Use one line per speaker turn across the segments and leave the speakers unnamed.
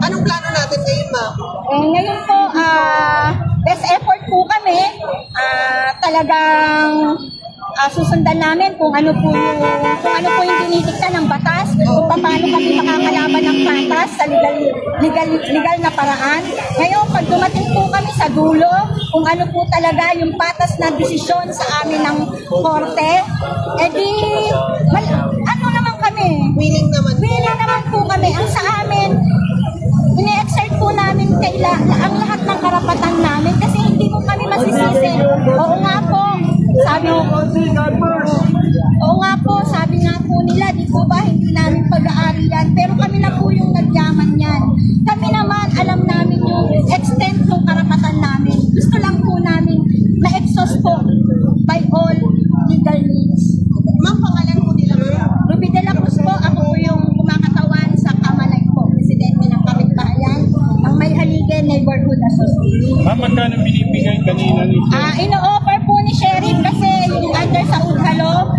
Anong plano natin ngayon, ma'am?
Ngayon po, best effort po kami. Talagang susundan namin kung ano po yung dinidikta ng batas, kung paano kami makakalaban ng patas sa legal na paraan. Ngayon, pag dumating po kami sa dulo, kung ano po talaga yung patas na desisyon sa amin ng korte, ano naman kami?
Willing naman.
Willing naman po kami. Ang sa amin, ine-exert po namin ang lahat ng karapatan namin kasi hindi po kami masisisi. Oo nga po, sabi nga po nila, di po ba, hindi namin pag-aari yan. Pero kami na po yung nagyaman yan. Kami naman, alam namin yung extent ng karapatan namin. Gusto lang po namin ma-exhaust po by all legal means.
Ma'am, pangalan po nila, ma'am?
Ruby de la Cruz po, ako po yung kumakatawan sa Kamalay po, presidente ng Kapitbayan, ang May Haligay Neighborhood Association.
Ma'am, magkano binibigay kanina ni
Ino-offer po ni Sheriff kasi yung under sa Udhalo,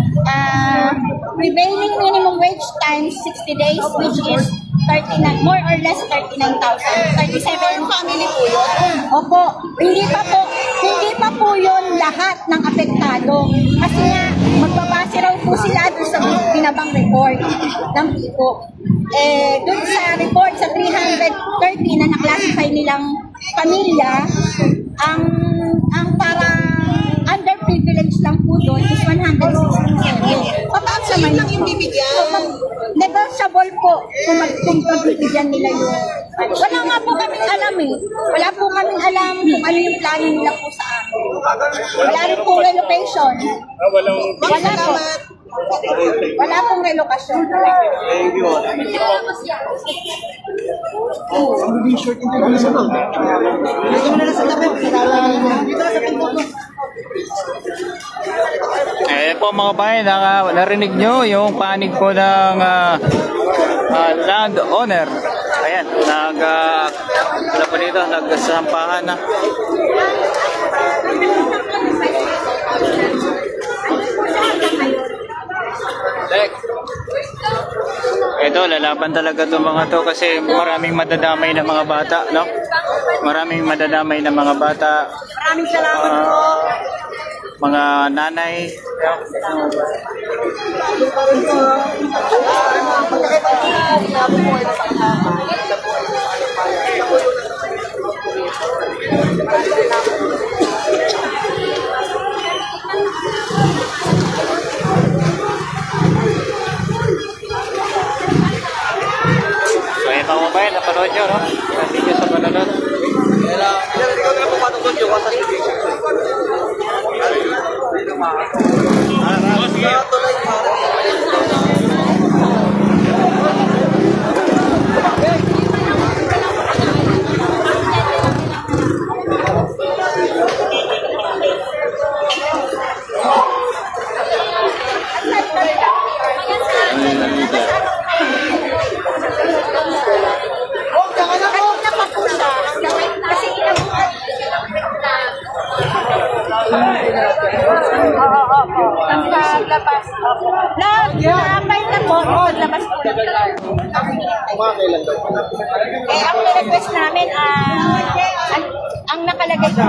prevailing minimum wage times 60 days, which is 39, more or less 39,000. 37
Family po yun.
Opo, hindi pa po yun lahat ng apektado. Kasi nga, magbabase raw po sila doon sa binabang report ng PICO. Doon sa report, sa 330 na naklasify nilang pamilya, ang parang underprivileged lang po doon is 167.
So, yun lang yung bibigyan.
Negotiable po kung pagbibigyan nila yun. Wala nga po kaming alam eh. Wala po kaming alam kung ano yung plano nila po sa amin. Wala rin po relocation. Wala po. Wala pong relokasyon.
Thank you.
Po mga bayan, narinig nyo yung panig po ng land owner. Ayan, wala po dito, nagsasampahan na. Ito, lalaban talaga itong mga to kasi maraming madadamay na mga bata, no? Maraming madadamay na mga bata.
Maraming salamat po.
Mga nanay. So ayun mga kabayan, napanood nyo, no? Continue sa panonood.
Kanina pa po siya. Kasi inabuhan. Ang paglabas. Na-apply na po. Paglabas po ng ang request namin, ang nakalagay po